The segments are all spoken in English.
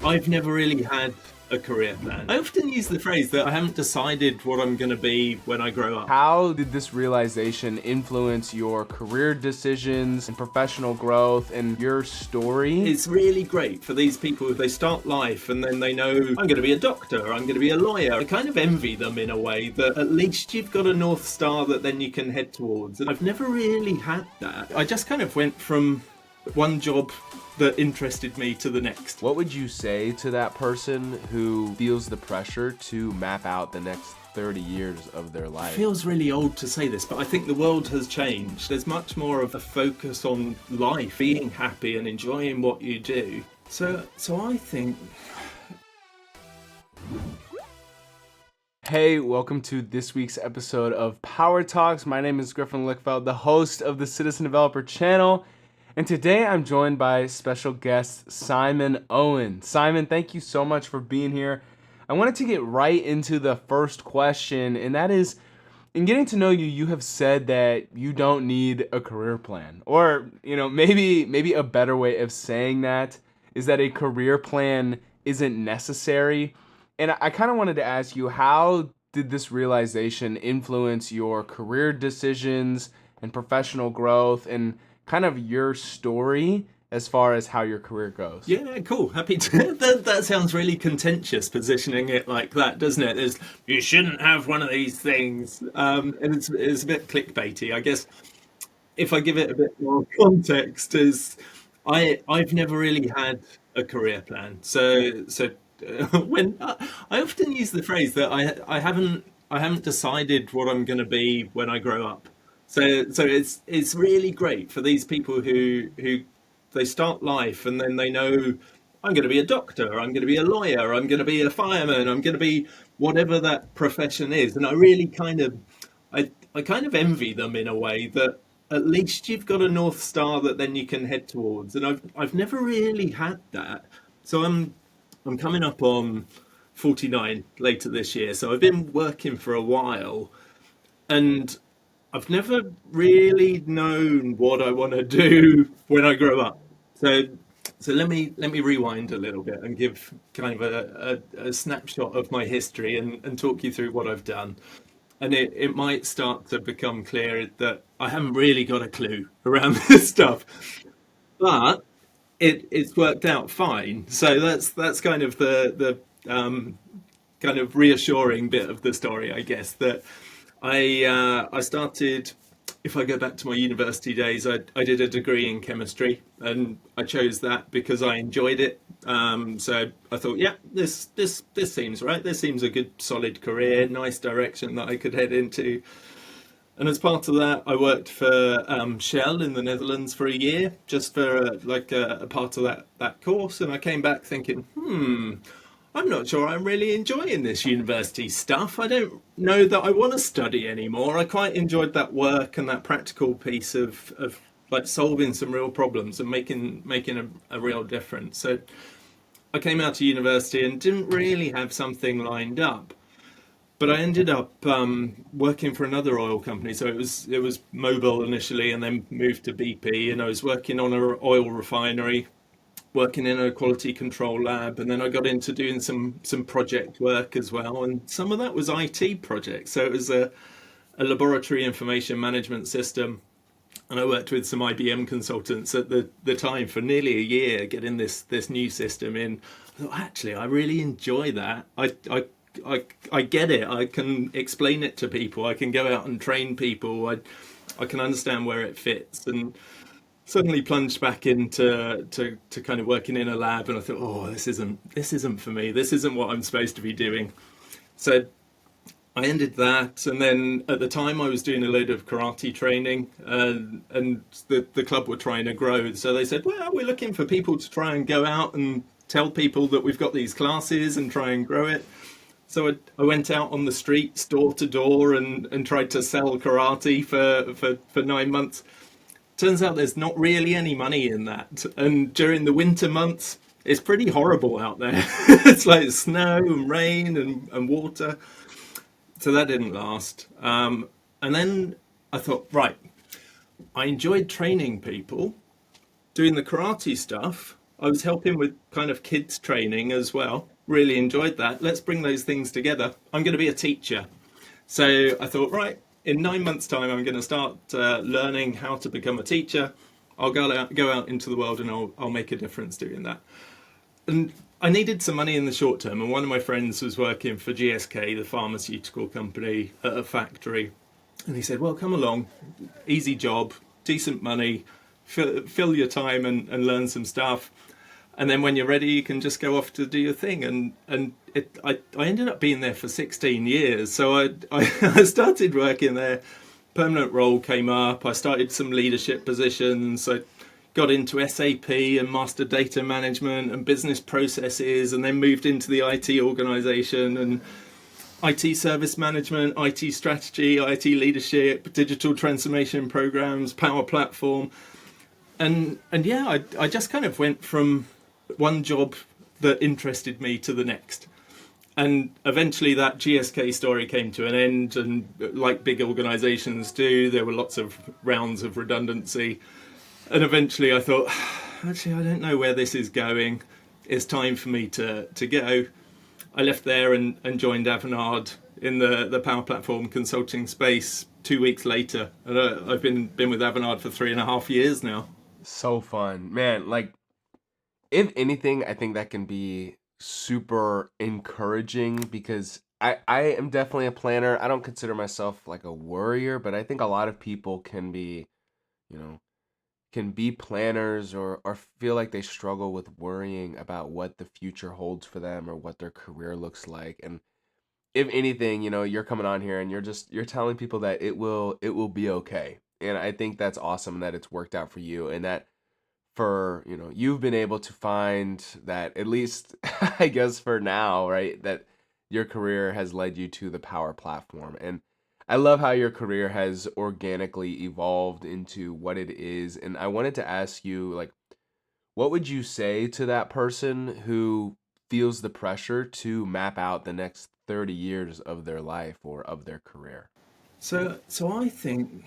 I've never really had a career plan. I often use the phrase that I haven't decided what I'm going to be when I grow up. How did this realization influence your career decisions and professional growth and your story? It's really great for these people if they start life and then they know, I'm going to be a doctor, I'm going to be a lawyer. I kind of envy them in a way that at least you've got a North Star that then you can head towards. And I've never really had that. I just kind of went from one job that interested me to the next. What would you say to that person who feels the pressure to map out the next 30 years of their life? It feels really old to say this, but I think the world has changed. There's much more of a focus on life, being happy and enjoying what you do. So I think... Hey, welcome to this week's episode of Power Talks. My name is Griffin, the host of the Citizen Developer channel. And today I'm joined by special guest Simon Owen. Simon, thank you so much for being here. I wanted to get right into the first question, and that is, in getting to know you, you have said that you don't need a career plan. Or, maybe a better way of saying that is that a career plan isn't necessary. And I kind of wanted to ask you, how did this realization influence your career decisions and professional growth and kind of your story as far as how your career goes? Yeah, cool. Happy to. That sounds really contentious, positioning it like that, doesn't it? You shouldn't have one of these things. And it's a bit clickbaity. I guess if I give it a bit more context, I've never really had a career plan. So when I often use the phrase that I haven't decided what I'm going to be when I grow up. So it's really great for these people who they start life and then they know, I'm going to be a doctor, I'm going to be a lawyer, I'm going to be a fireman, I'm going to be whatever that profession is. And I really kind of envy them in a way that at least you've got a North Star that then you can head towards. And I've never really had that. So I'm coming up on 49 later this year. So I've been working for a while and I've never really known what I want to do when I grow up. So let me rewind a little bit and give kind of a snapshot of my history and talk you through what I've done. And it might start to become clear that I haven't really got a clue around this stuff, but it's worked out fine. So that's kind of the kind of reassuring bit of the story, I guess, that I started, if I go back to my university days, I did a degree in chemistry and I chose that because I enjoyed it. So I thought, yeah, this seems right. This seems a good, solid career, nice direction that I could head into. And as part of that, I worked for Shell in the Netherlands for a year, just for a part of that course. And I came back thinking, I'm not sure I'm really enjoying this university stuff. I don't know that I want to study anymore. I quite enjoyed that work and that practical piece of like solving some real problems and making a real difference. So I came out of university and didn't really have something lined up. But I ended up working for another oil company. So it was Mobil initially and then moved to BP, and I was working on an oil refinery, working in a quality control lab, and then I got into doing some project work as well, and some of that was IT projects. So it was a laboratory information management system, and I worked with some IBM consultants at the time for nearly a year getting this new system in. I thought, actually, I really enjoy that. I get it. I can explain it to people. I can go out and train people. I can understand where it fits, and suddenly plunged back into kind of working in a lab, and I thought, oh, this isn't for me. This isn't what I'm supposed to be doing. So I ended that, and then at the time I was doing a load of karate training, and the club were trying to grow. So they said, well, we're looking for people to try and go out and tell people that we've got these classes and try and grow it. So I went out on the streets, door to door, and tried to sell karate for 9 months. Turns out there's not really any money in that. And during the winter months, it's pretty horrible out there. It's like snow and rain and water. So that didn't last. And then I thought, right, I enjoyed training people, doing the karate stuff. I was helping with kind of kids training as well. Really enjoyed that. Let's bring those things together. I'm going to be a teacher. So I thought, right, in 9 months' time, I'm going to start learning how to become a teacher. I'll go out into the world and I'll make a difference doing that. And I needed some money in the short term. And one of my friends was working for GSK, the pharmaceutical company, at a factory. And he said, well, come along, easy job, decent money, fill your time and learn some stuff. And then when you're ready, you can just go off to do your thing. I ended up being there for 16 years. So I started working there. Permanent role came up. I started some leadership positions. I got into SAP and master data management and business processes, and then moved into the IT organization and IT service management, IT strategy, IT leadership, digital transformation programs, Power Platform. And yeah, I just kind of went from one job that interested me to the next. And eventually that GSK story came to an end, and like big organizations do, there were lots of rounds of redundancy. And eventually I thought, actually, I don't know where this is going. It's time for me to go. I left there and joined Avanade in the Power Platform consulting space 2 weeks later. And I've been with Avanade for 3.5 years now. So fun, man. Like, if anything, I think that can be super encouraging because I am definitely a planner. I don't consider myself like a worrier, but I think a lot of people can be, you know, can be planners or feel like they struggle with worrying about what the future holds for them or what their career looks like. And if anything, you're coming on here and you're telling people that it will be okay. And I think that's awesome that it's worked out for you and that for you've been able to find that, at least I guess for now, right, that your career has led you to the Power Platform. And I love how your career has organically evolved into what it is. And I wanted to ask you, like, what would you say to that person who feels the pressure to map out the next 30 years of their life or of their career? So I think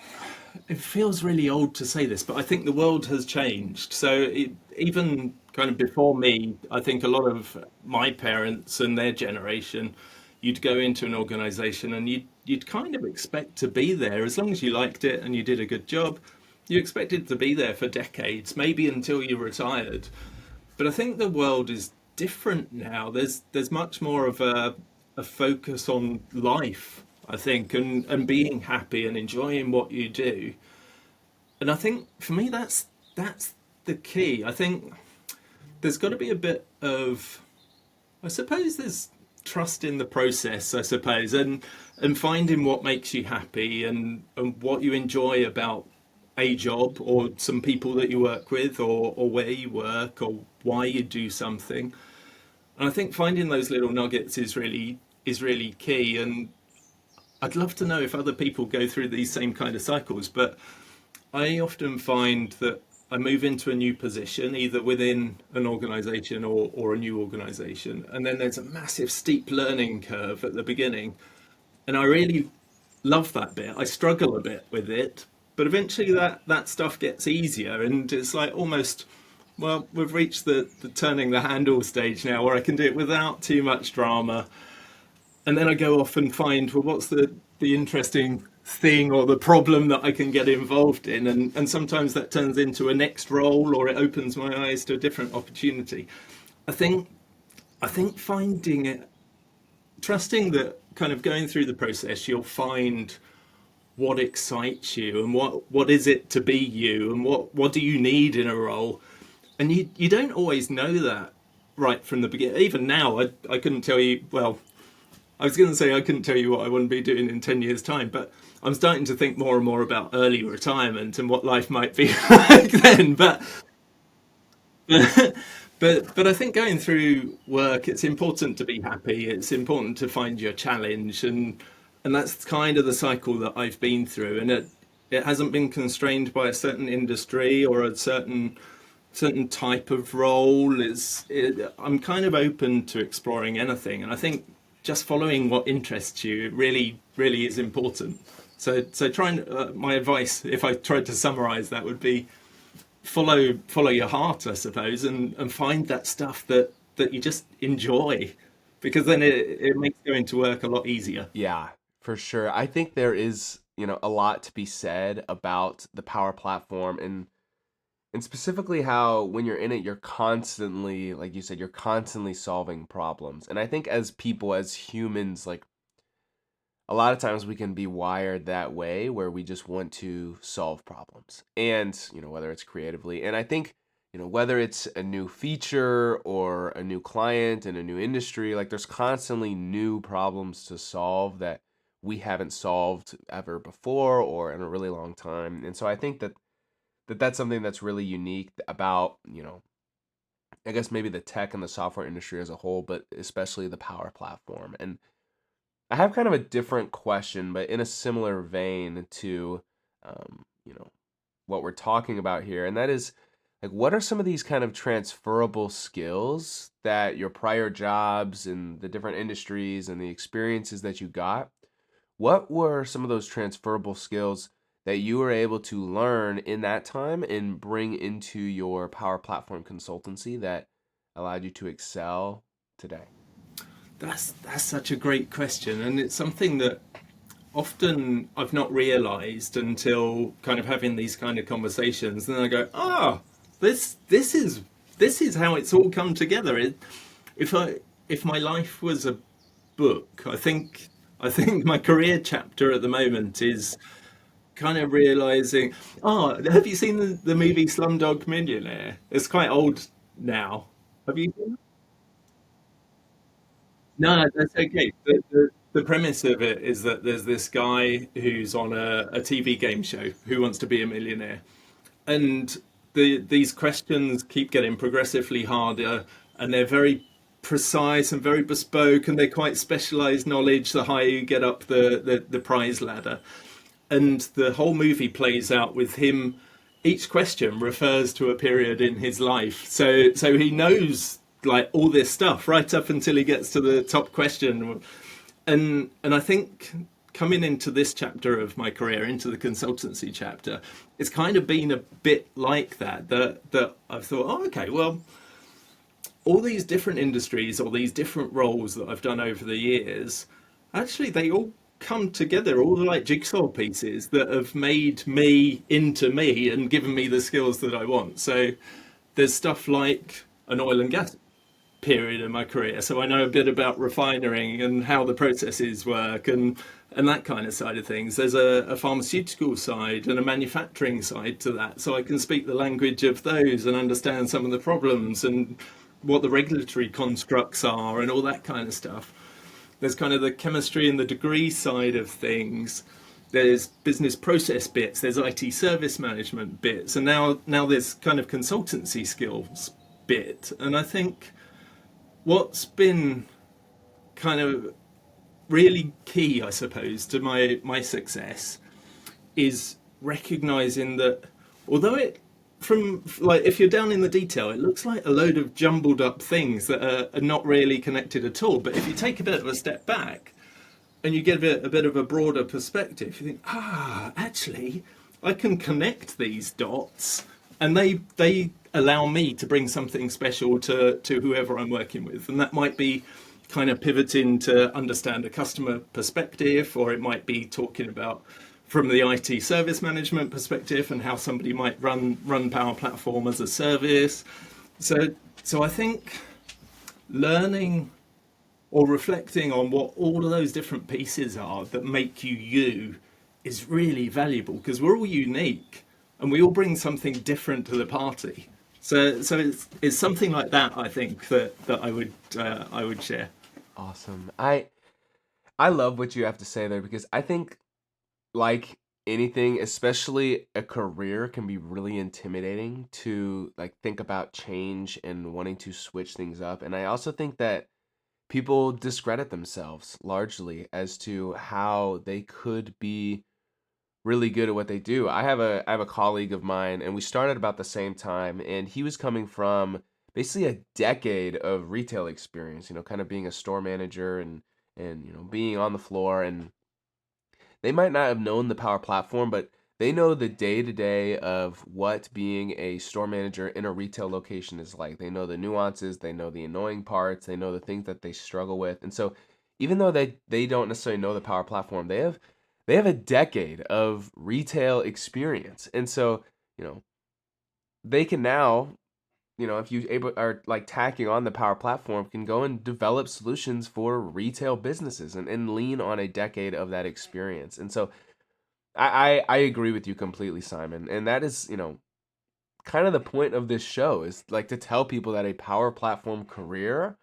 it feels really old to say this, but I think the world has changed. Even kind of before me, I think a lot of my parents and their generation, you'd go into an organization and you'd kind of expect to be there as long as you liked it and you did a good job. You expected to be there for decades, maybe until you retired. But I think the world is different now. There's much more of a focus on life, I think, and being happy and enjoying what you do. And I think for me that's the key. I think there's got to be a bit of, I suppose there's trust in the process, I suppose, and finding what makes you happy and what you enjoy about a job or some people that you work with or where you work or why you do something. And I think finding those little nuggets is really key. And I'd love to know if other people go through these same kind of cycles, but I often find that I move into a new position, either within an organization or a new organization, and then there's a massive steep learning curve at the beginning. And I really love that bit. I struggle a bit with it, but eventually that stuff gets easier, and it's like almost, well, we've reached the turning the handle stage now where I can do it without too much drama. And then I go off and find, well, what's the interesting thing or the problem that I can get involved in, and sometimes that turns into a next role or it opens my eyes to a different opportunity. I think I think finding it, trusting that kind of going through the process, you'll find what excites you and what is it to be you and what do you need in a role. And you don't always know that right from the beginning. Even now, I couldn't tell you, well, I was going to say I couldn't tell you what I want to be doing in 10 years' time, but I'm starting to think more and more about early retirement and what life might be like then. But I think going through work, it's important to be happy. It's important to find your challenge, and that's kind of the cycle that I've been through. And it hasn't been constrained by a certain industry or a certain type of role. I'm kind of open to exploring anything, and I think just following what interests you really really is important. So trying my advice, if I tried to summarize that, would be follow your heart, I suppose, and find that stuff that you just enjoy, because then it makes going to work a lot easier. Yeah, for sure. I think there is, a lot to be said about the Power Platform and specifically how when you're in it, you're constantly, like you said, you're constantly solving problems. And I think as people, as humans, like a lot of times we can be wired that way where we just want to solve problems. And, whether it's creatively. And I think, whether it's a new feature or a new client in a new industry, like there's constantly new problems to solve that we haven't solved ever before or in a really long time. And so I think that's something that's really unique about, I guess maybe the tech and the software industry as a whole, but especially the Power Platform. And I have kind of a different question, but in a similar vein to, um, you know, what we're talking about here, and that is, like, what are some of these kind of transferable skills that your prior jobs and the different industries and the experiences that you got? What were some of those transferable skills that you were able to learn in that time and bring into your Power Platform consultancy that allowed you to excel today? That's such a great question, and it's something that often I've not realised until kind of having these kind of conversations. And then I go, this is how it's all come together. If my life was a book, I think my career chapter at the moment is kind of realizing. Oh, have you seen the movie Slumdog Millionaire? It's quite old now. Have you seen it? No, that's okay. The premise of it is that there's this guy who's on a TV game show who wants to be a millionaire, and these questions keep getting progressively harder, and they're very precise and very bespoke, and they're quite specialized knowledge the higher you get up the prize ladder. And the whole movie plays out with him. Each question refers to a period in his life, so he knows like all this stuff right up until he gets to the top question. And I think coming into this chapter of my career, into the consultancy chapter, it's kind of been a bit like that I've thought, oh, okay, well, all these different industries or these different roles that I've done over the years, actually they all come together, all the like jigsaw pieces that have made me into me and given me the skills that I want. So there's stuff like an oil and gas period in my career, so I know a bit about refining and how the processes work and that kind of side of things. There's a pharmaceutical side and a manufacturing side to that, so I can speak the language of those and understand some of the problems and what the regulatory constructs are and all that kind of stuff. There's kind of the chemistry and the degree side of things. There's business process bits, there's IT service management bits, and now there's kind of consultancy skills bit. And I think what's been kind of really key, I suppose, to my success is recognizing that although it from like if you're down in the detail, it looks like a load of jumbled up things that are not really connected at all. But if you take a bit of a step back and you get a bit of a broader perspective, you think, actually, I can connect these dots, and they allow me to bring something special to whoever I'm working with, and that might be kind of pivoting to understand a customer perspective, or it might be talking about from the IT service management perspective and how somebody might run Power Platform as a service. So I think learning or reflecting on what all of those different pieces are that make you you is really valuable, because we're all unique and we all bring something different to the party. So it's something like that, I think, that I would share. Awesome. I love what you have to say there because I think like anything, especially a career, can be really intimidating to like think about change and wanting to switch things up. And I also think that people discredit themselves largely as to how they could be really good at what they do. I have a colleague of mine and we started about the same time and he was coming from basically a decade of retail experience, kind of being a store manager and being on the floor and they might not have known the Power Platform, but They know the day-to-day of what being a store manager in a retail location is like. They know the nuances, they know the annoying parts, they know the things that they struggle with. And so even though they don't necessarily know the Power Platform, they have a decade of retail experience. And so, you know, they can now, if you able are like tacking on the Power Platform, can go and develop solutions for retail businesses and lean on a decade of that experience. And so I agree with you completely, Simon. And that is, kind of the point of this show is like to tell people that a Power Platform career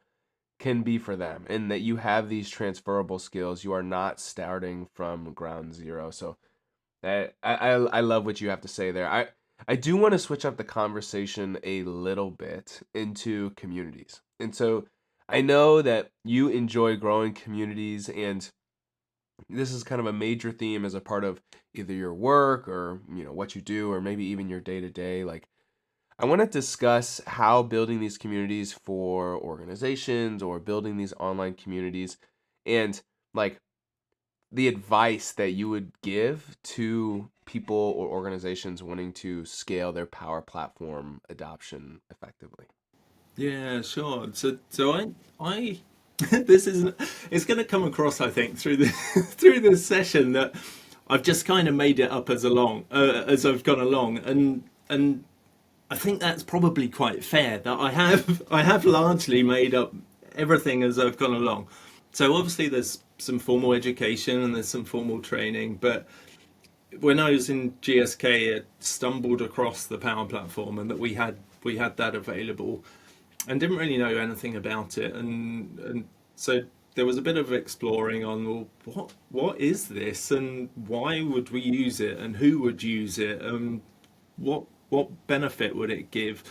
can be for them and that you have these transferable skills. You are not starting from ground zero. So I love what you have to say there. I do want to switch up the conversation a little bit into communities. And so I know that you enjoy growing communities, and this is kind of a major theme as a part of either your work or what you do, or maybe even your day to day. Like, I want to discuss how building these communities for organizations or building these online communities, and like the advice that you would give to people or organizations wanting to scale their Power Platform adoption effectively. Yeah, sure. So I this is it's going to come across, I think, through the through this session that I've just kind of made it up as I've gone along, and I think that's probably quite fair that I have largely made up everything as I've gone along. So obviously there's some formal education and there's some formal training, but when I was in GSK, I stumbled across the Power Platform and that we had that available, and didn't really know anything about it, and so there was a bit of exploring on, well, what is this and why would we use it and who would use it and what benefit would it give,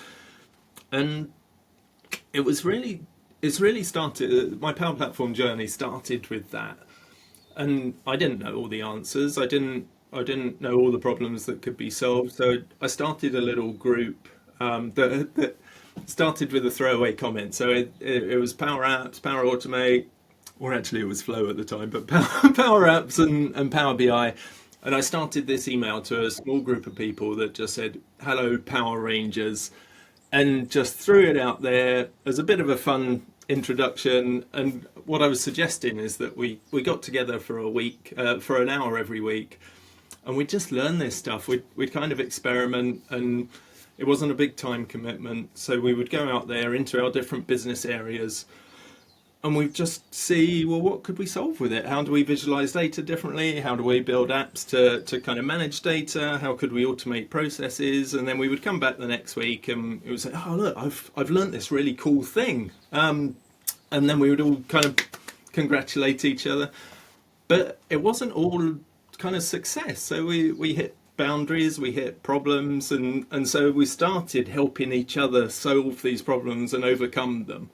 and it was really it's really started my Power Platform journey started with that, and I didn't know all the answers. I didn't know all the problems that could be solved. So I started a little group that started with a throwaway comment. So it was Power Apps, Power Automate, or actually it was Flow at the time, but Power Apps and Power BI. And I started this email to a small group of people that just said, "Hello, Power Rangers," and just threw it out there as a bit of a fun introduction. And what I was suggesting is that we got together for a week, for an hour every week, and we'd just learn this stuff. We'd kind of experiment, and it wasn't a big time commitment. So we would go out there into our different business areas, and we'd just see, well, what could we solve with it? How do we visualize data differently? How do we build apps to kind of manage data? How could we automate processes? And then we would come back the next week and it would say, oh, look, I've learned this really cool thing. And then we would all kind of congratulate each other. But it wasn't all kind of success. So we hit boundaries, we hit problems, and so we started helping each other solve these problems and overcome them.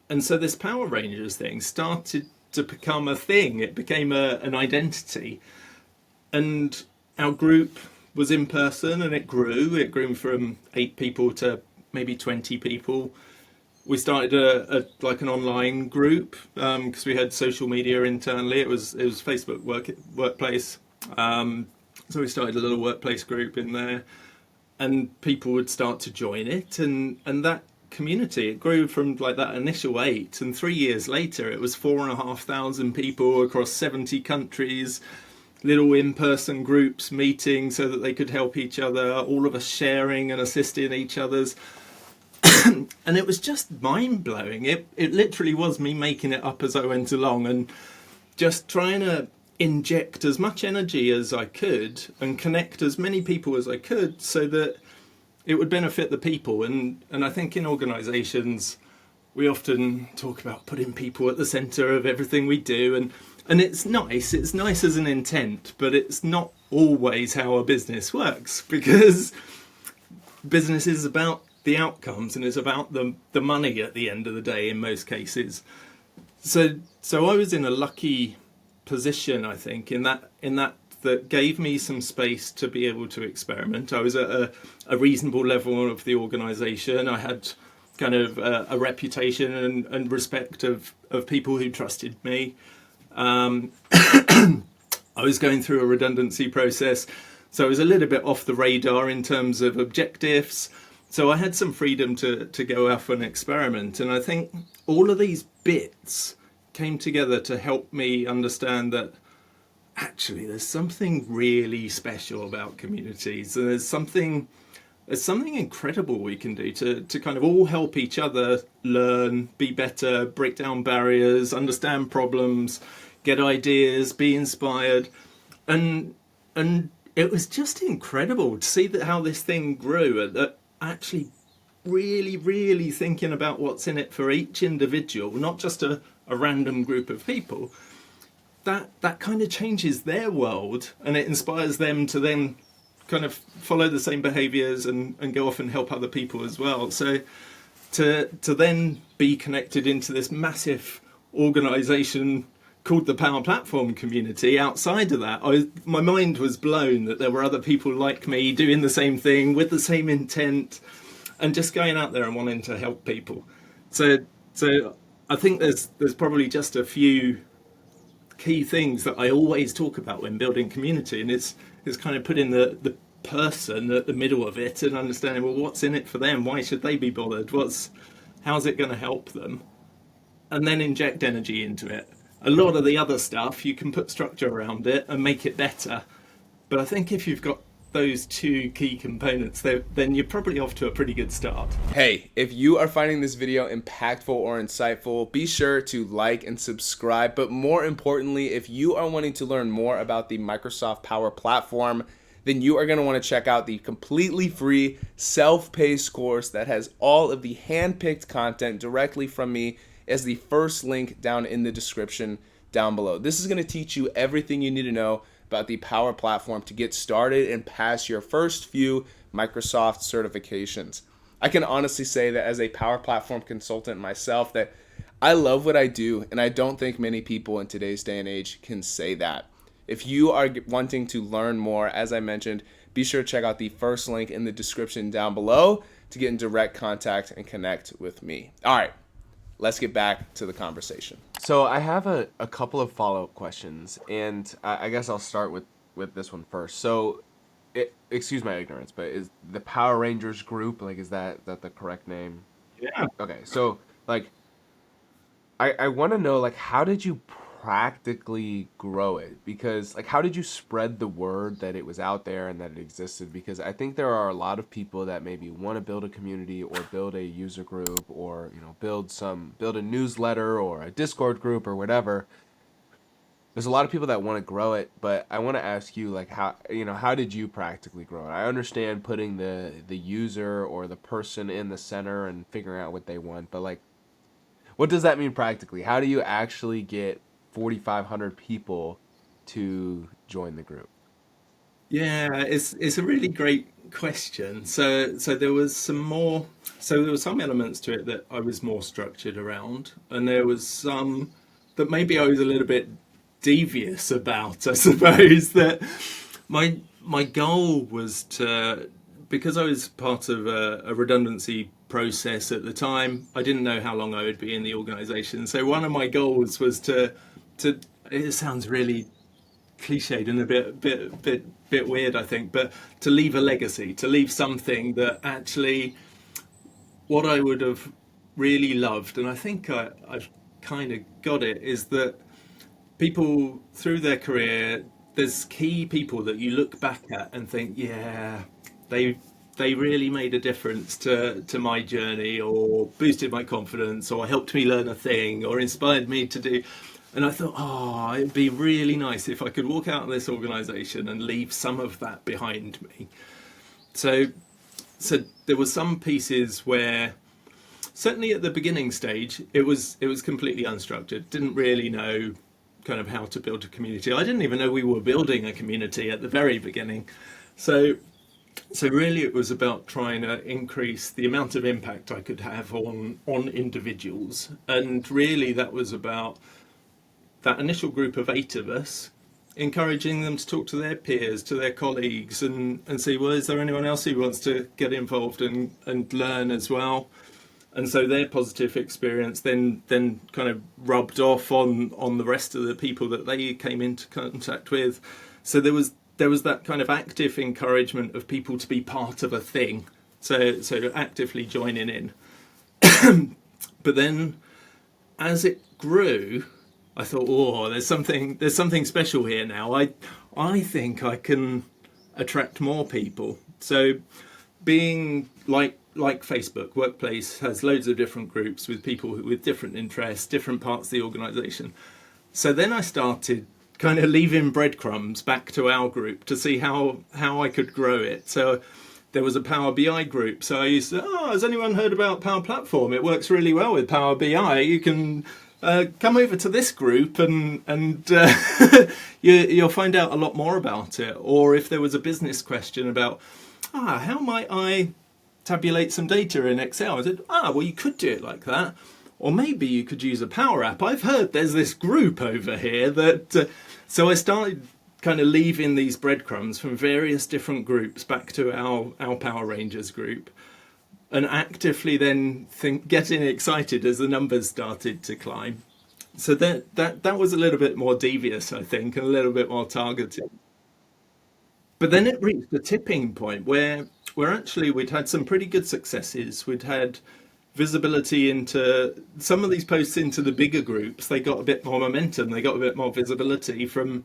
And so this Power Rangers thing started to become a thing. It became an identity. And our group was in person, and it grew. It grew from 8 people to maybe 20 people. We started like an online group because we had social media internally. It was Facebook workplace. So we started a little workplace group in there, and people would start to join it, and that community, it grew from like that initial 8, and 3 years later it was 4,500 people across 70 countries, little in-person groups meeting so that they could help each other, all of us sharing and assisting each other's. And it was just mind-blowing. It literally was me making it up as I went along and just trying to inject as much energy as I could and connect as many people as I could so that it would benefit the people. And I think in organizations, we often talk about putting people at the center of everything we do. And it's nice as an intent, but it's not always how a business works, because business is about the outcomes and it's about the money at the end of the day in most cases. So I was in a lucky position, I think, in that gave me some space to be able to experiment. I was at a reasonable level of the organization. I had kind of a reputation and respect of people who trusted me. I was going through a redundancy process, so I was a little bit off the radar in terms of objectives. So I had some freedom to go off and experiment. And I think all of these bits came together to help me understand that actually there's something really special about communities. And there's something incredible we can do to kind of all help each other learn, be better, break down barriers, understand problems, get ideas, be inspired. And it was just incredible to see that how this thing grew, that actually really, really thinking about what's in it for each individual, not just a random group of people. That kind of changes their world, and it inspires them to then kind of follow the same behaviors and go off and help other people as well. So to then be connected into this massive organization called the Power Platform community, outside of that, my mind was blown that there were other people like me doing the same thing with the same intent and just going out there and wanting to help people. So I think there's probably just a few key things that I always talk about when building community, and it's kind of putting the person at the middle of it and understanding, well, what's in it for them? Why should they be bothered? How's it going to help them? And then inject energy into it. A lot of the other stuff, you can put structure around it and make it better. But I think if you've got those two key components, then you're probably off to a pretty good start. Hey, if you are finding this video impactful or insightful, be sure to like and subscribe. But more importantly, if you are wanting to learn more about the Microsoft Power Platform, then you are going to want to check out the completely free self-paced course that has all of the hand-picked content directly from me as the first link down in the description down below. This is going to teach you everything you need to know about the Power Platform to get started and pass your first few Microsoft certifications. I can honestly say that as a Power Platform consultant myself, that I love what I do, and I don't think many people in today's day and age can say that. If you are wanting to learn more, as I mentioned, be sure to check out the first link in the description down below to get in direct contact and connect with me. All right, let's get back to the conversation. So I have a couple of follow-up questions, and I guess I'll start with this one first. So, excuse my ignorance, but is the Power Rangers group, like, is that the correct name? Yeah. Okay, so, like, I want to know, like, how did you practically grow it? Because, like, how did you spread the word that it was out there and that it existed? Because I think there are a lot of people that maybe want to build a community or build a user group or, you know, build a newsletter or a Discord group or whatever. There's a lot of people that want to grow it, but I want to ask you, like, how did you practically grow it? I understand putting the user or the person in the center and figuring out what they want, but, like, what does that mean practically? How do you actually get 4,500 people to join the group? Yeah, it's a really great question. So there was some elements to it that I was more structured around, and there was some that maybe I was a little bit devious about, I suppose. That my goal was to, because I was part of a redundancy process at the time, I didn't know how long I would be in the organization. So one of my goals was to it sounds really cliched and a bit weird, I think, but to leave a legacy, to leave something that actually what I would have really loved, and I think I've kind of got it, is that people through their career, there's key people that you look back at and think, yeah, they really made a difference to my journey, or boosted my confidence, or helped me learn a thing, or inspired me to do. And I thought, oh, it'd be really nice if I could walk out of this organization and leave some of that behind me. So there were some pieces where, certainly at the beginning stage, it was completely unstructured. Didn't really know kind of how to build a community. I didn't even know we were building a community at the very beginning. So really it was about trying to increase the amount of impact I could have on individuals. And really that was about that initial group of 8 of us, encouraging them to talk to their peers, to their colleagues, and see, well, is there anyone else who wants to get involved and learn as well? And so their positive experience then kind of rubbed off on the rest of the people that they came into contact with. So there was that kind of active encouragement of people to be part of a thing, so actively joining in. But then as it grew, I thought, oh, there's something special here now. I think I can attract more people. So being like Facebook, Workplace has loads of different groups with people with different interests, different parts of the organization. So then I started kind of leaving breadcrumbs back to our group to see how I could grow it. So there was a Power BI group. So I used to, has anyone heard about Power Platform? It works really well with Power BI. You can come over to this group and you'll find out a lot more about it. Or if there was a business question about, how might I tabulate some data in Excel? I said, well, you could do it like that. Or maybe you could use a Power App. I've heard there's this group over here that... so I started kind of leaving these breadcrumbs from various different groups back to our Power Rangers group, and actively then getting excited as the numbers started to climb. So that was a little bit more devious, I think, and a little bit more targeted. But then it reached a tipping point where actually we'd had some pretty good successes. We'd had visibility into some of these posts into the bigger groups. They got a bit more momentum. They got a bit more visibility from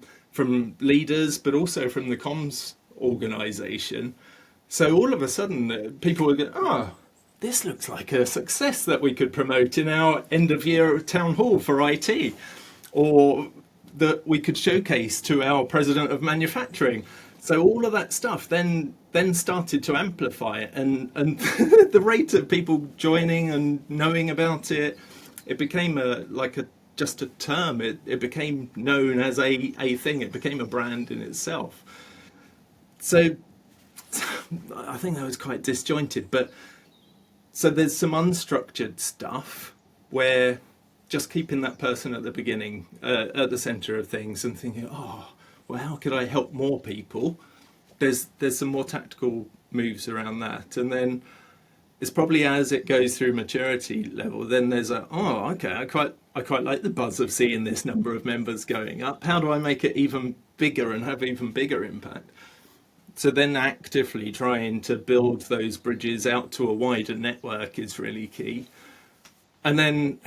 leaders, but also from the comms organization. So all of a sudden, people were going, this looks like a success that we could promote in our end of year town hall for IT, or that we could showcase to our president of manufacturing. So all of that stuff then started to amplify it, and the rate of people joining and knowing about it, it became just a term. It became known as a thing. It became a brand in itself. So I think that was quite disjointed, but so there's some unstructured stuff where just keeping that person at the beginning, at the center of things, and thinking, well, how could I help more people? There's some more tactical moves around that. And then it's probably as it goes through maturity level, then there's okay, I quite like the buzz of seeing this number of members going up. How do I make it even bigger and have even bigger impact? So then actively trying to build those bridges out to a wider network is really key. And then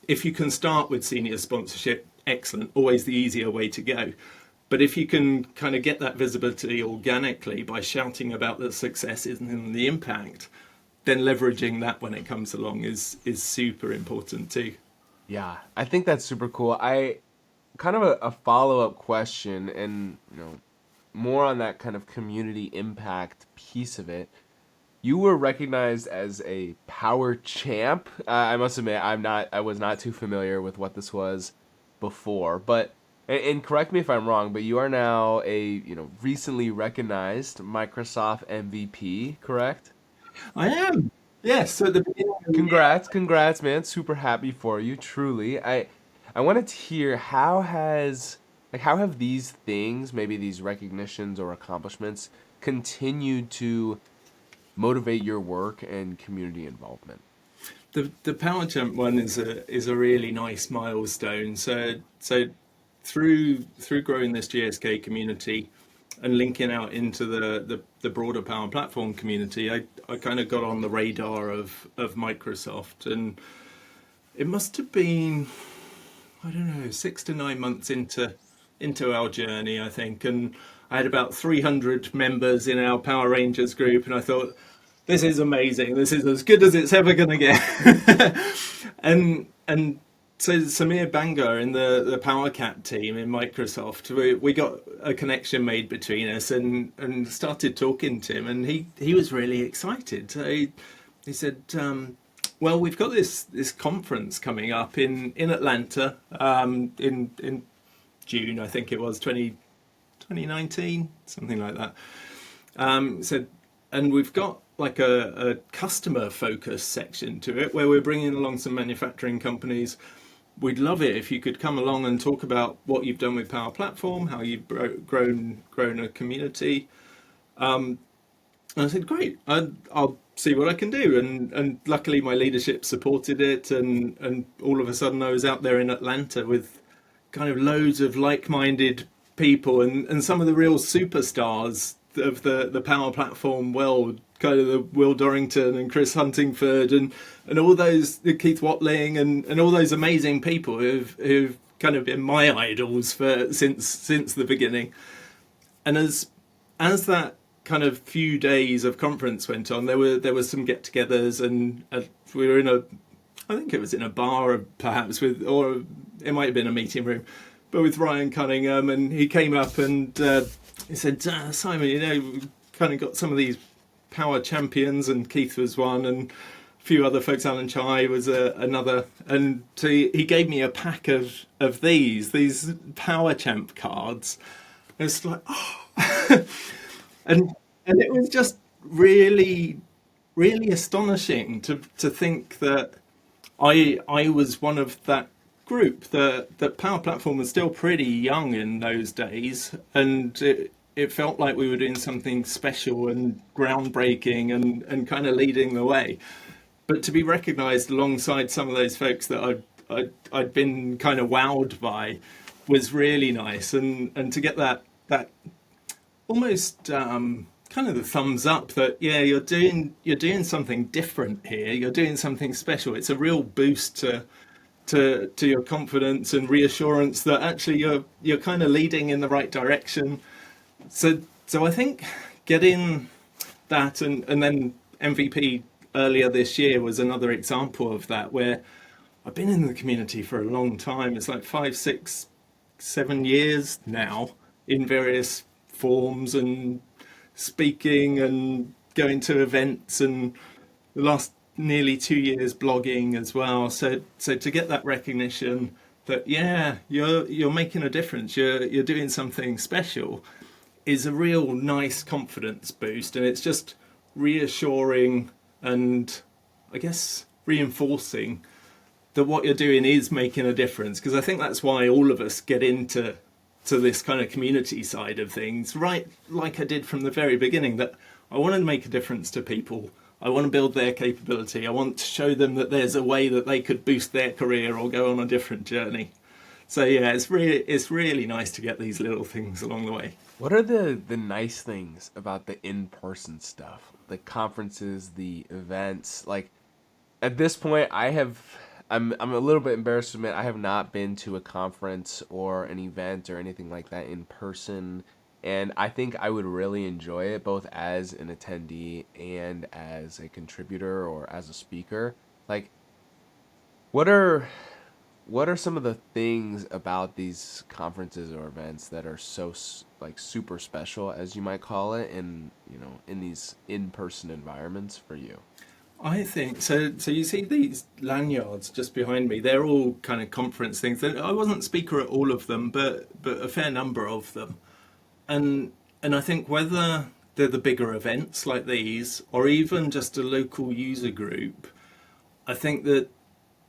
if you can start with senior sponsorship, excellent, always the easier way to go. But if you can kind of get that visibility organically by shouting about the successes and the impact, then leveraging that when it comes along is super important too. Yeah, I think that's super cool. I kind of a follow-up question, and more on that kind of community impact piece of it. You were recognized as a power champ. I must admit, I was not too familiar with what this was before, but and correct me if I'm wrong, but you are now a recently recognized Microsoft MVP, correct? I am. Yes. So the beginning of the Congrats, man. Super happy for you, truly. I wanted to hear how have these things, maybe these recognitions or accomplishments, continued to motivate your work and community involvement? the Power Jump one is a really nice milestone. So through growing this GSK community and linking out into the broader Power Platform community, I kind of got on the radar of Microsoft, and it must have been, I don't know, 6 to 9 months into our journey, I think, and I had about 300 members in our Power Rangers group, and I thought, this is amazing. This is as good as it's ever going to get. and so Samir Banga in the PowerCat team in Microsoft, we got a connection made between us and started talking to him, and he was really excited. So he said, well, we've got this conference coming up in Atlanta in June, I think it was 2019, something like that. Said, and we've got like a customer focus section to it where we're bringing along some manufacturing companies. We'd love it if you could come along and talk about what you've done with Power Platform, how you've grown a community. And I said, great, I'll see what I can do. And luckily my leadership supported it, and all of a sudden I was out there in Atlanta with kind of loads of like-minded people, and some of the real superstars of the Power Platform world, kind of the Will Dorrington and Chris Huntingford and all those, Keith Watling and all those amazing people who've kind of been my idols for since the beginning. And as that kind of few days of conference went on, there were some get-togethers, and we were in a, I think it was in a bar perhaps with, or it might have been a meeting room, but with Ryan Cunningham, and he came up and he said, Simon, we've kind of got some of these power champions, and Keith was one, and a few other folks. Alan Chai was another, and so he gave me a pack of these power champ cards. And it's like, oh, and it was just really, really astonishing to think that I was one of that group. That Power Platform was still pretty young in those days, and it felt like we were doing something special and groundbreaking and kind of leading the way. But to be recognised alongside some of those folks that I'd been kind of wowed by was really nice, and to get that almost kind of the thumbs up that, yeah, you're doing something different here. You're doing something special. It's a real boost to your confidence and reassurance that actually you're kind of leading in the right direction. So I think getting that, and then MVP earlier this year was another example of that, where I've been in the community for a long time. It's like 5, 6, 7 years now in various forms, and speaking and going to events, and the last nearly 2 years blogging as well. So to get that recognition that, yeah, you're making a difference, you're doing something special, is a real nice confidence boost, and it's just reassuring and I guess reinforcing that what you're doing is making a difference. Because I think that's why all of us get into this kind of community side of things, right? Like I did from the very beginning, that I want to make a difference to people. I want to build their capability. I want to show them that there's a way that they could boost their career or go on a different journey. So yeah, it's really nice to get these little things along the way. What are the nice things about the in-person stuff? The conferences, the events? Like, at this point, I'm a little bit embarrassed to admit I have not been to a conference or an event or anything like that in person, and I think I would really enjoy it both as an attendee and as a contributor or as a speaker. Like, what are some of the things about these conferences or events that are so like super special, as you might call it, in these in-person environments for you? I think so. So you see these lanyards just behind me. They're all kind of conference things. I wasn't speaker at all of them, but a fair number of them. And I think whether they're the bigger events like these, or even just a local user group, I think that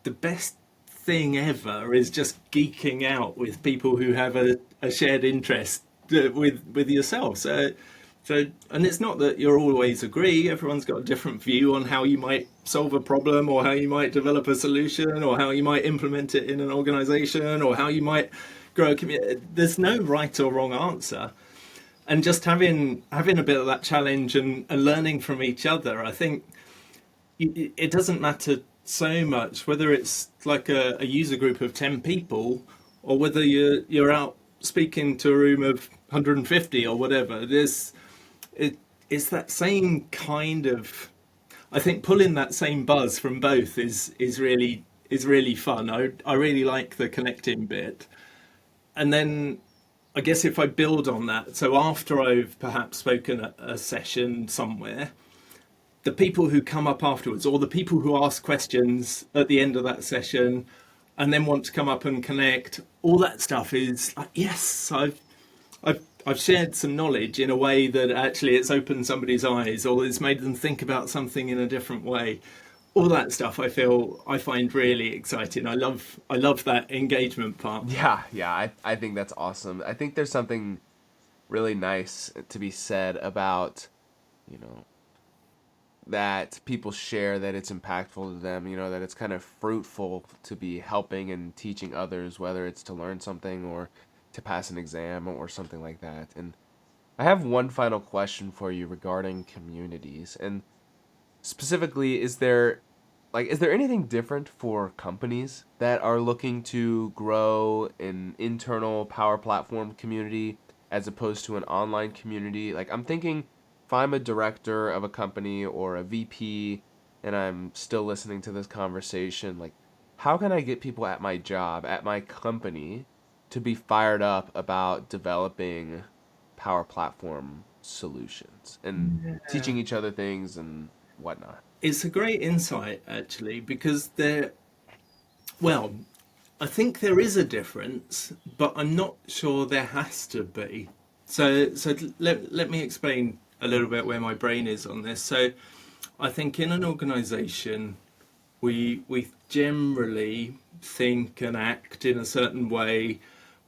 the best thing ever is just geeking out with people who have a shared interest with yourself. So, and it's not that you're always agree. Everyone's got a different view on how you might solve a problem, or how you might develop a solution, or how you might implement it in an organization, or how you might grow a community. There's no right or wrong answer. And just having a bit of that challenge and learning from each other, I think it doesn't matter so much whether it's like a user group of 10 people, or whether you're out speaking to a room of 150 or whatever. It's that same kind of, I think pulling that same buzz from both is really fun. I really like the connecting bit. And then I guess if I build on that, so after I've perhaps spoken at a session somewhere, the people who come up afterwards, or the people who ask questions at the end of that session and then want to come up and connect, all that stuff is like, yes, I've shared some knowledge in a way that actually it's opened somebody's eyes, or it's made them think about something in a different way. All that stuff I find really exciting. I love that engagement part. Yeah, I think that's awesome. I think there's something really nice to be said about, you know, that people share that it's impactful to them, that it's kind of fruitful to be helping and teaching others, whether it's to learn something or to pass an exam or something like that. And I have one final question for you regarding communities. And specifically, is there anything different for companies that are looking to grow an internal Power Platform community as opposed to an online community? Like, I'm thinking if I'm a director of a company or a VP and I'm still listening to this conversation, like, how can I get people at my job, at my company, to be fired up about developing Power Platform solutions and teaching each other things and whatnot? It's a great insight, actually, because well, I think there is a difference, but I'm not sure there has to be. So let me explain a little bit where my brain is on this. So I think in an organization, we generally think and act in a certain way.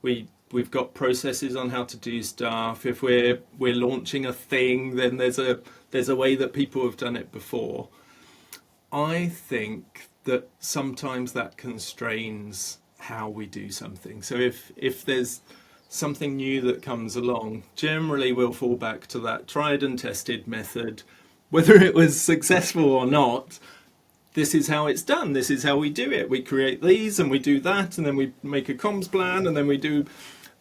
We've got processes on how to do stuff. If we're launching a thing, then there's a way that people have done it before. I think that sometimes that constrains how we do something. So if there's something new that comes along, generally we'll fall back to that tried and tested method, whether it was successful or not. This is how it's done. This is how we do it. We create these and we do that, and then we make a comms plan, and then we do,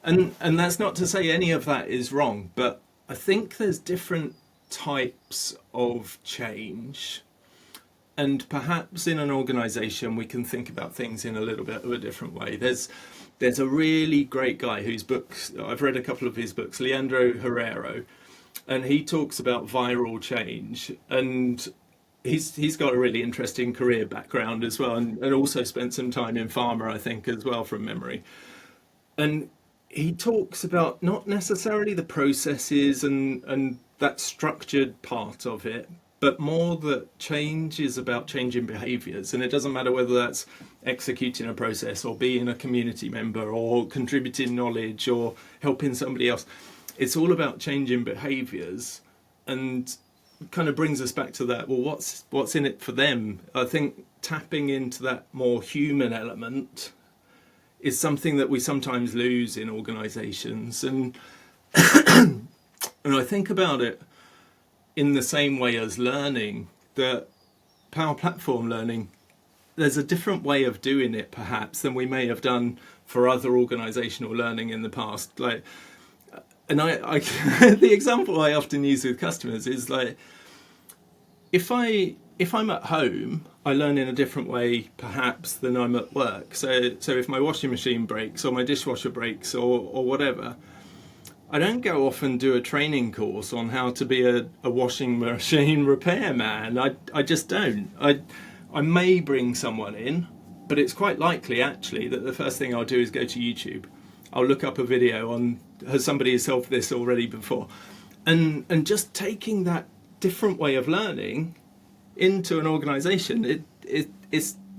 and that's not to say any of that is wrong, but I think there's different types of change. And perhaps in an organization, we can think about things in a little bit of a different way. There's a really great guy whose books, I've read a couple of his books, Leandro Herrero, and he talks about viral change. And he's got a really interesting career background as well, and also spent some time in pharma, I think, as well, from memory. And he talks about not necessarily the processes and that structured part of it, but more that change is about changing behaviors. And it doesn't matter whether that's executing a process or being a community member or contributing knowledge or helping somebody else. It's all about changing behaviors, and kind of brings us back to that. Well, what's in it for them? I think tapping into that more human element is something that we sometimes lose in organizations. And I think about it in the same way as learning, that Power Platform learning, there's a different way of doing it perhaps than we may have done for other organizational learning in the past. Like, and I the example I often use with customers is like, if I'm at home, I learn in a different way perhaps than I'm at work. So if my washing machine breaks or my dishwasher breaks or whatever, I don't go off and do a training course on how to be a washing machine repairman. I just don't. I may bring someone in, but it's quite likely actually that the first thing I'll do is go to YouTube. I'll look up a video on, has somebody solved this already before? And just taking that different way of learning into an organization,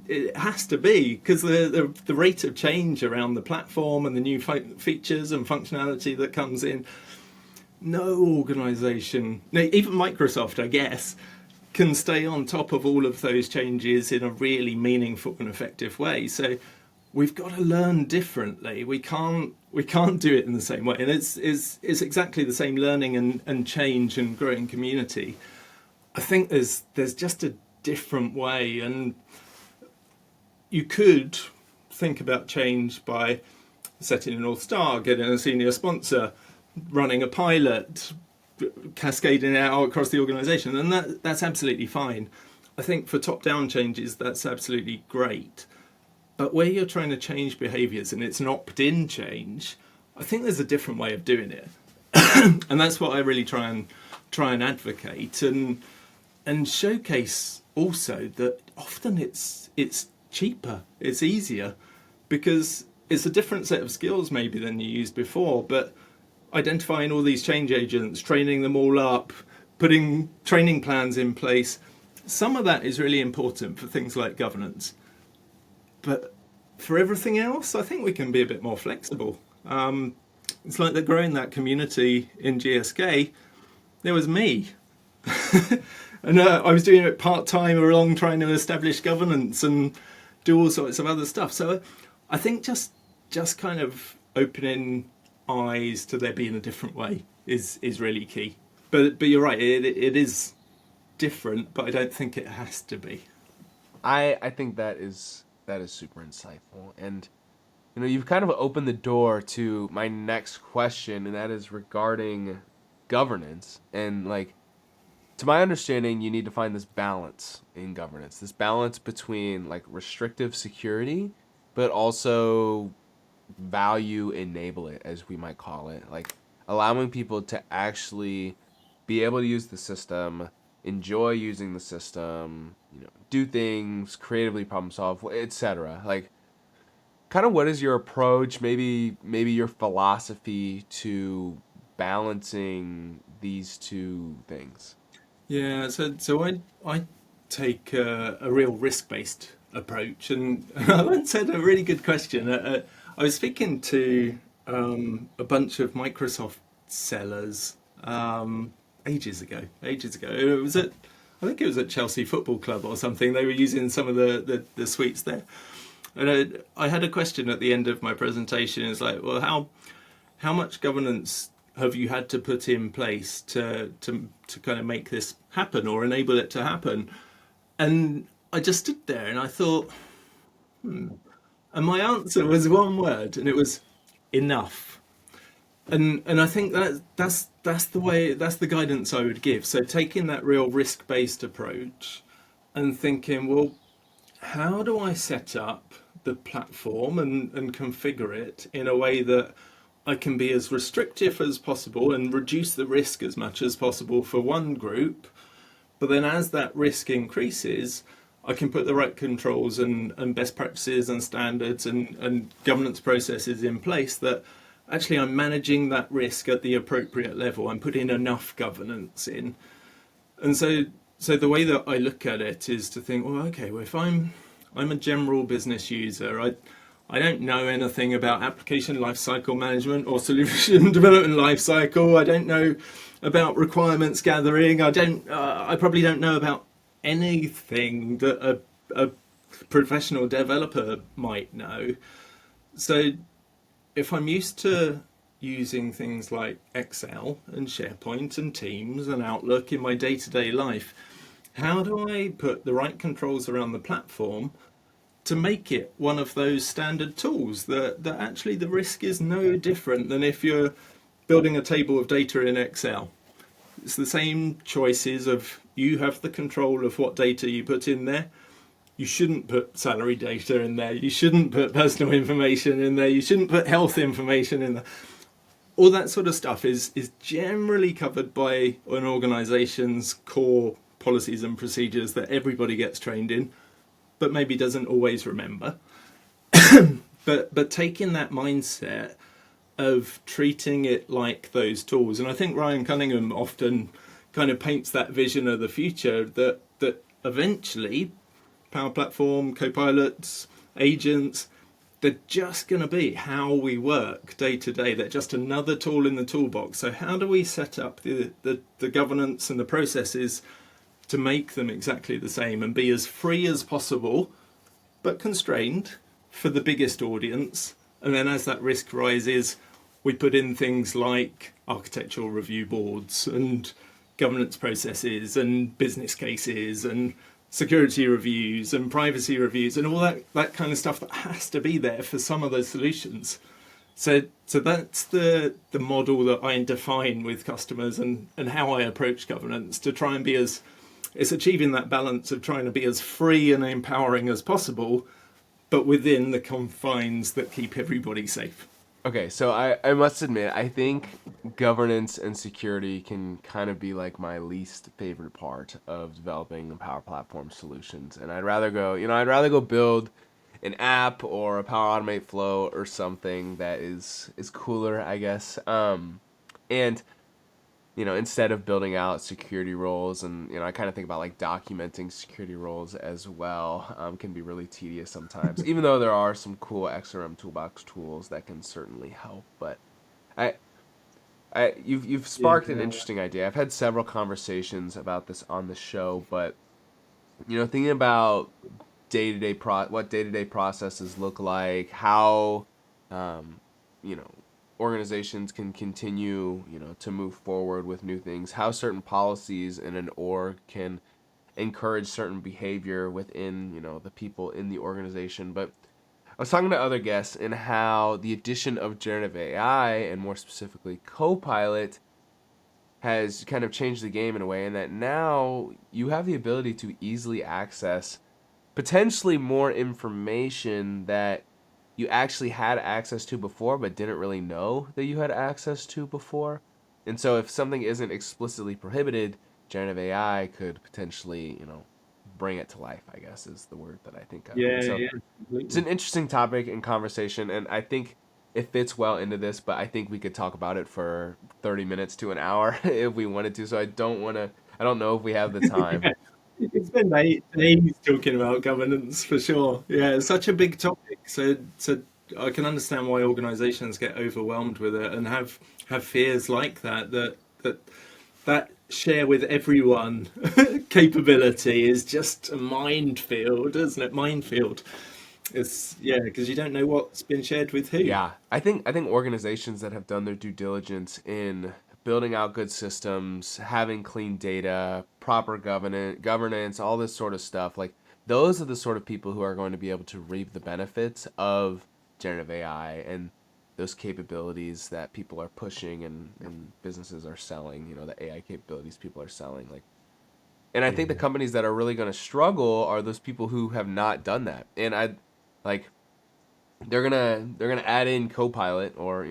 it has to be, because the rate of change around the platform and the new features and functionality that comes in, no organization, even Microsoft, I guess, can stay on top of all of those changes in a really meaningful and effective way. So we've got to learn differently. We can't do it in the same way. And it's exactly the same learning and change and growing community. I think there's just a different way. And you could think about change by setting a North Star, getting a senior sponsor, running a pilot, cascading it out across the organization, and that's absolutely fine. I think for top-down changes, that's absolutely great. But where you're trying to change behaviors and it's an opt-in change, I think there's a different way of doing it. And that's what I really try and advocate and showcase also, that often it's cheaper, it's easier, because it's a different set of skills maybe than you used before, but identifying all these change agents, training them all up, putting training plans in place, some of that is really important for things like governance. But for everything else, I think we can be a bit more flexible. It's like they're growing that community in GSK. There was me. And I was doing it part-time along trying to establish governance and do all sorts of other stuff. So I think just kind of opening eyes to there being a different way is really key. But you're right, it is different, but I don't think it has to be. I think that is super insightful, and you've kind of opened the door to my next question, and that is regarding governance. And like, to my understanding, you need to find this balance in governance, this balance between like restrictive security, but also value enable it, as we might call it, like allowing people to actually be able to use the system, enjoy using the system, do things creatively, problem solve, etc. Like, kind of what is your approach, maybe your philosophy to balancing these two things? Yeah, so I take a real risk based approach, and I once had a really good question. I was speaking to a bunch of Microsoft sellers ages ago. Ages ago, it was at I think it was at Chelsea Football Club or something. They were using some of the suites there, and I had a question at the end of my presentation. It's like, well, how much governance have you had to put in place to kind of make this happen or enable it to happen? And I just stood there and I thought, and my answer was one word, and it was enough. And I think that's the way, that's the guidance I would give. So taking that real risk based approach and thinking, well, how do I set up the platform and configure it in a way that I can be as restrictive as possible and reduce the risk as much as possible for one group. But then as that risk increases, I can put the right controls and best practices and standards and governance processes in place that actually I'm managing that risk at the appropriate level. I'm putting enough governance in. And so the way that I look at it is to think, well, okay, well, if I'm a general business user, I don't know anything about application lifecycle management or solution development lifecycle. I don't know about requirements gathering. I probably don't know about anything that a professional developer might know. So if I'm used to using things like Excel and SharePoint and Teams and Outlook in my day-to-day life, how do I put the right controls around the platform to make it one of those standard tools that actually the risk is no different than if you're building a table of data in Excel? It's the same choices of you have the control of what data you put in there. You shouldn't put salary data in there. You shouldn't put personal information in there. You shouldn't put health information in there. All that sort of stuff is generally covered by an organization's core policies and procedures that everybody gets trained in, but maybe doesn't always remember. But taking that mindset of treating it like those tools, and I think Ryan Cunningham often kind of paints that vision of the future that eventually Power Platform, copilots, agents, they're just going to be how we work day to day. They're just another tool in the toolbox. So how do we set up the governance and the processes to make them exactly the same and be as free as possible, but constrained for the biggest audience? And then as that risk rises, we put in things like architectural review boards and governance processes and business cases and security reviews and privacy reviews and all that kind of stuff that has to be there for some of those solutions. So that's the model that I define with customers and how I approach governance, to try and be it's achieving that balance of trying to be as free and empowering as possible, but within the confines that keep everybody safe. Okay, so I must admit, I think governance and security can kind of be like my least favorite part of developing Power Platform solutions. And I'd rather go build an app or a Power Automate flow or something that is cooler, I guess. And instead of building out security roles, and I kind of think about like documenting security roles as well, can be really tedious sometimes, even though there are some cool XRM toolbox tools that can certainly help. But I You've Yeah. sparked an interesting idea. I've had several conversations about this on the show, but thinking about what day to day processes look like, how um, you know organizations can continue to move forward with new things, how certain policies in an org can encourage certain behavior within the people in the organization. But I was talking to other guests and how the addition of generative AI, and more specifically Copilot, has kind of changed the game in a way, and that now you have the ability to easily access potentially more information that you actually had access to before but didn't really know that you had access to before. And so if something isn't explicitly prohibited, generative AI could potentially, bring it to life, I guess is the word that I think of. And Yeah, so yeah, it's completely. an interesting topic and conversation, and I think it fits well into this, but I think we could talk about it for 30 minutes to an hour if we wanted to. So I don't know if we have the time. Yeah. You could spend days talking about governance for sure. Yeah, it's such a big topic. So I can understand why organizations get overwhelmed with it and have fears like that share with everyone capability is just a minefield, isn't it? Minefield. It's yeah, because you don't know what's been shared with who. Yeah, I think organizations that have done their due diligence in building out good systems, having clean data, proper governance, all this sort of stuff, like those are the sort of people who are going to be able to reap the benefits of generative AI and those capabilities that people are pushing and businesses are selling, the AI capabilities people are selling. Like, and I think the Yeah. companies that are really going to struggle are those people who have not done that. And I like they're gonna add in Copilot, or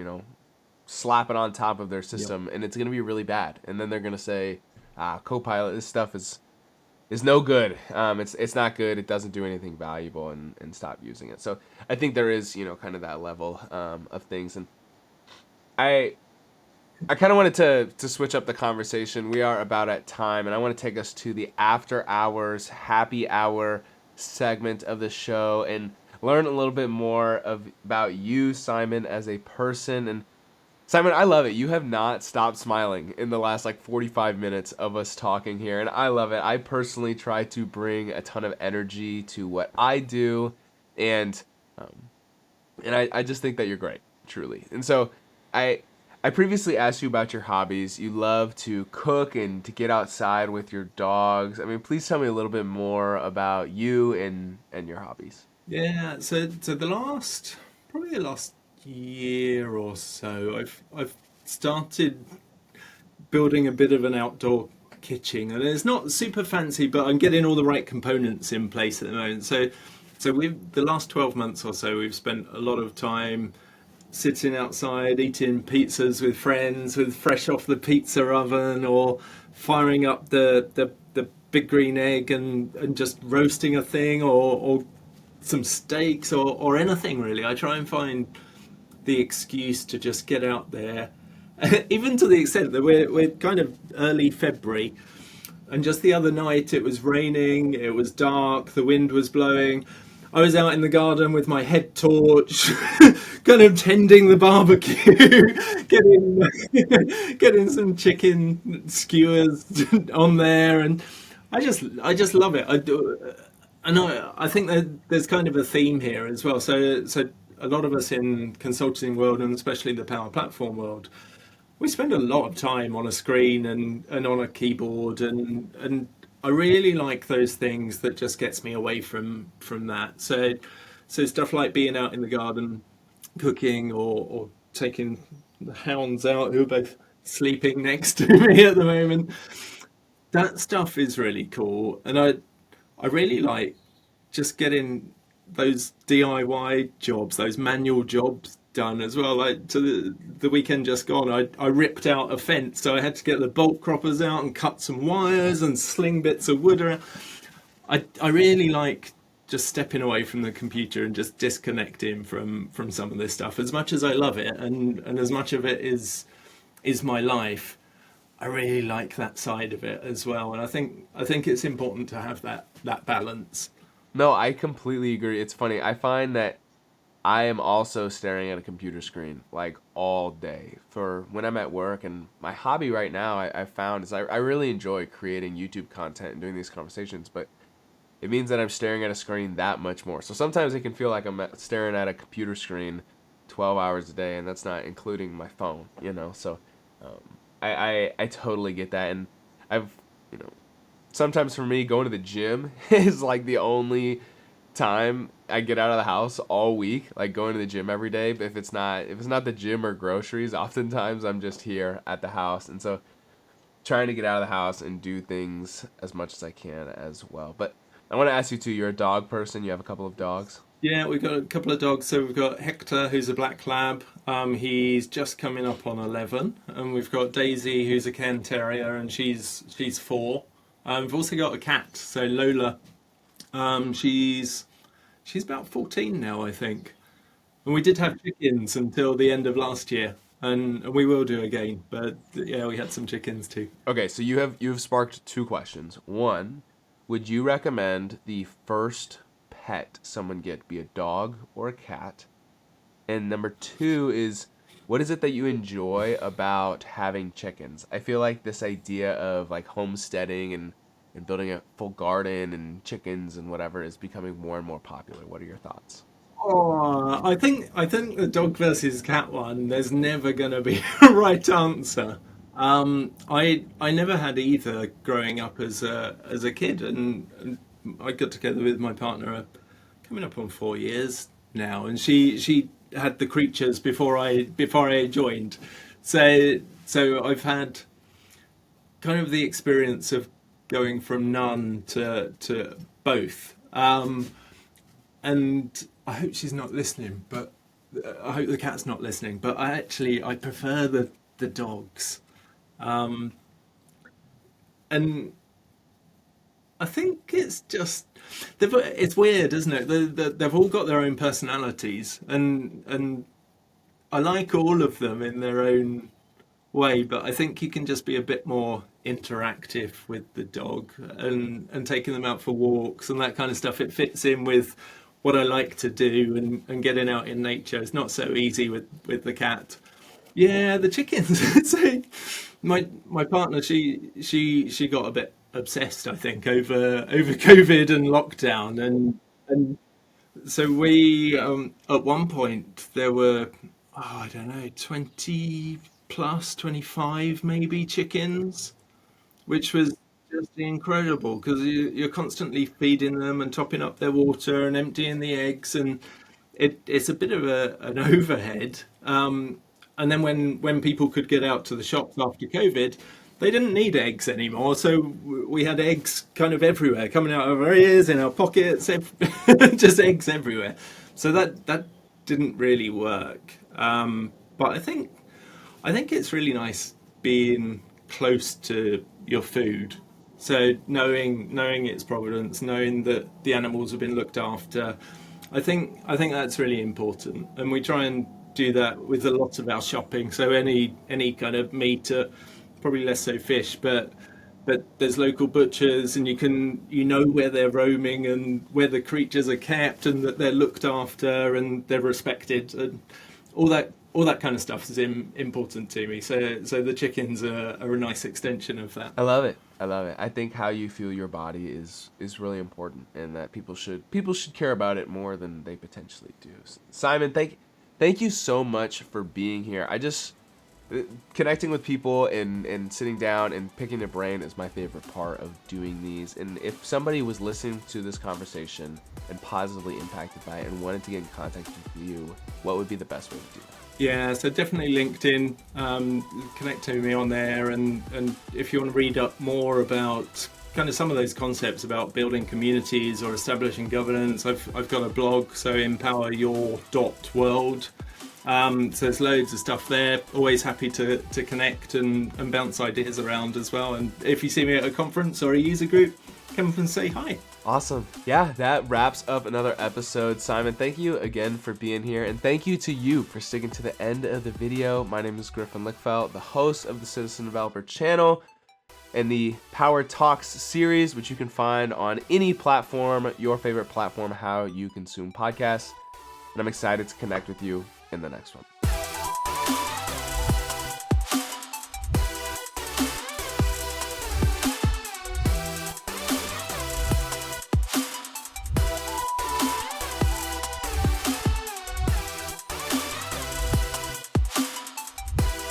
slap it on top of their Yep. system, and it's gonna be really bad. And then they're gonna say, Copilot, this stuff is no good. It's not good. It doesn't do anything valuable, and stop using it. So I think there is kind of that level of things. And I I kind of wanted to switch up the conversation. We are about at time, and I want to take us to the after hours happy hour segment of the show and learn a little bit more about you, Simon, as a person. And Simon, I love it. You have not stopped smiling in the last like 45 minutes of us talking here, and I love it. I personally try to bring a ton of energy to what I do, and um, I just think that you're great, truly. And so I I previously asked you about your hobbies. You love to cook and to get outside with your dogs. I mean, please tell me a little bit more about you and your hobbies. Yeah, so probably the last year or so, I've started building a bit of an outdoor kitchen, and it's not super fancy, but I'm getting all the right components in place at the moment. So we've the last 12 months or so, we've spent a lot of time sitting outside eating pizzas with friends, with fresh off the pizza oven, or firing up the big green egg and just roasting a thing, or some steaks, or anything really. I try and find the excuse to just get out there, even to the extent that we're kind of early February, and just the other night it was raining, it was dark, the wind was blowing. I was out in the garden with my head torch, kind of tending the barbecue, getting some chicken skewers on there, and I just love it. I do, and I think that there's kind of a theme here as well. So a lot of us in consulting world, and especially the power platform world, we spend a lot of time on a screen and on a keyboard, and I really like those things that just gets me away from that. So stuff like being out in the garden, cooking, or taking the hounds out who are both sleeping next to me at the moment. That stuff is really cool, and I really like just getting those DIY jobs, those manual jobs done as well. Like to the weekend just gone, I ripped out a fence, so I had to get the bolt croppers out and cut some wires and sling bits of wood around. I really like just stepping away from the computer and just disconnecting from some of this stuff. As much as I love it, and as much of it is my life, I really like that side of it as well. And I think it's important to have that balance. No, I completely agree. It's funny. I find that I am also staring at a computer screen like all day for when I'm at work. And my hobby right now, I found is I really enjoy creating YouTube content and doing these conversations, but it means that I'm staring at a screen that much more. So sometimes it can feel like I'm staring at a computer screen 12 hours a day, and that's not including my phone, you know? So I totally get that. And I've, you know, sometimes for me, going to the gym is like the only time I get out of the house all week, like going to the gym every day. But if it's not the gym or groceries, oftentimes I'm just here at the house. And so trying to get out of the house and do things as much as I can as well. But I want to ask you too, you're a dog person, you have a couple of dogs. Yeah, we've got a couple of dogs. So we've got Hector, who's a black lab. He's just coming up on 11, and we've got Daisy, who's a Cairn Terrier, and she's 4. We've also got a cat. So Lola, she's about 14 now, I think. And we did have chickens until the end of last year, and we will do again. But yeah, we had some chickens too. Okay, so you have sparked two questions. One, would you recommend the first pet someone get be a dog or a cat? And number two is, what is it that you enjoy about having chickens? I feel like this idea of like homesteading and building a full garden and chickens and whatever is becoming more and more popular. What are your thoughts? Oh, I think the dog versus cat one. There's never gonna be a right answer. I never had either growing up as a kid, and I got together with my partner coming up on 4 years now, and she had the creatures before I joined. So I've had kind of the experience of going from none to both. And I hope she's not listening, but I hope the cat's not listening. But I prefer the dogs, and I think it's just it's weird, isn't it? They've all got their own personalities, and I like all of them in their own way. But I think you can just be a bit more interactive with the dog and taking them out for walks and that kind of stuff. It fits in with what I like to do and getting out in nature. It's not so easy with the cat. Yeah, the chickens. So my partner, she got a bit obsessed, I think, over COVID and lockdown, and so we at one point there were, I don't know, 20 plus 25 maybe chickens, which was just incredible because you're constantly feeding them and topping up their water and emptying the eggs, and it's a bit of an overhead. And then when people could get out to the shops after COVID, they didn't need eggs anymore. So we had eggs kind of everywhere, coming out of our ears, in our pockets, just eggs everywhere. So that didn't really work. But I think it's really nice being close to your food. So knowing its provenance, knowing that the animals have been looked after, I think that's really important. And we try and do that with a lot of our shopping. So any kind of meat, probably less so fish, but there's local butchers, and you know where they're roaming and where the creatures are kept, and that they're looked after and they're respected, and all that kind of stuff is important to me. So the chickens are a nice extension of that. I love it. I love it. I think how you feel your body is really important, and that people should care about it more than they potentially do. Simon, thank you so much for being here. I just connecting with people and sitting down and picking their brain is my favorite part of doing these. And if somebody was listening to this conversation and positively impacted by it and wanted to get in contact with you, what would be the best way to do that? Yeah, so definitely LinkedIn. Connect to me on there, and if you want to read up more about kind of some of those concepts about building communities or establishing governance, I've got a blog, so empoweryour.world. So there's loads of stuff there. Always happy to connect and bounce ideas around as well. And if you see me at a conference or a user group, come up and say hi. Awesome. Yeah, that wraps up another episode. Simon, thank you again for being here. And thank you to you for sticking to the end of the video. My name is Griffin Lickfeld, the host of the Citizen Developer channel and the Power Talks series, which you can find on any platform, your favorite platform, how you consume podcasts. and I'm excited to connect with you in the next one.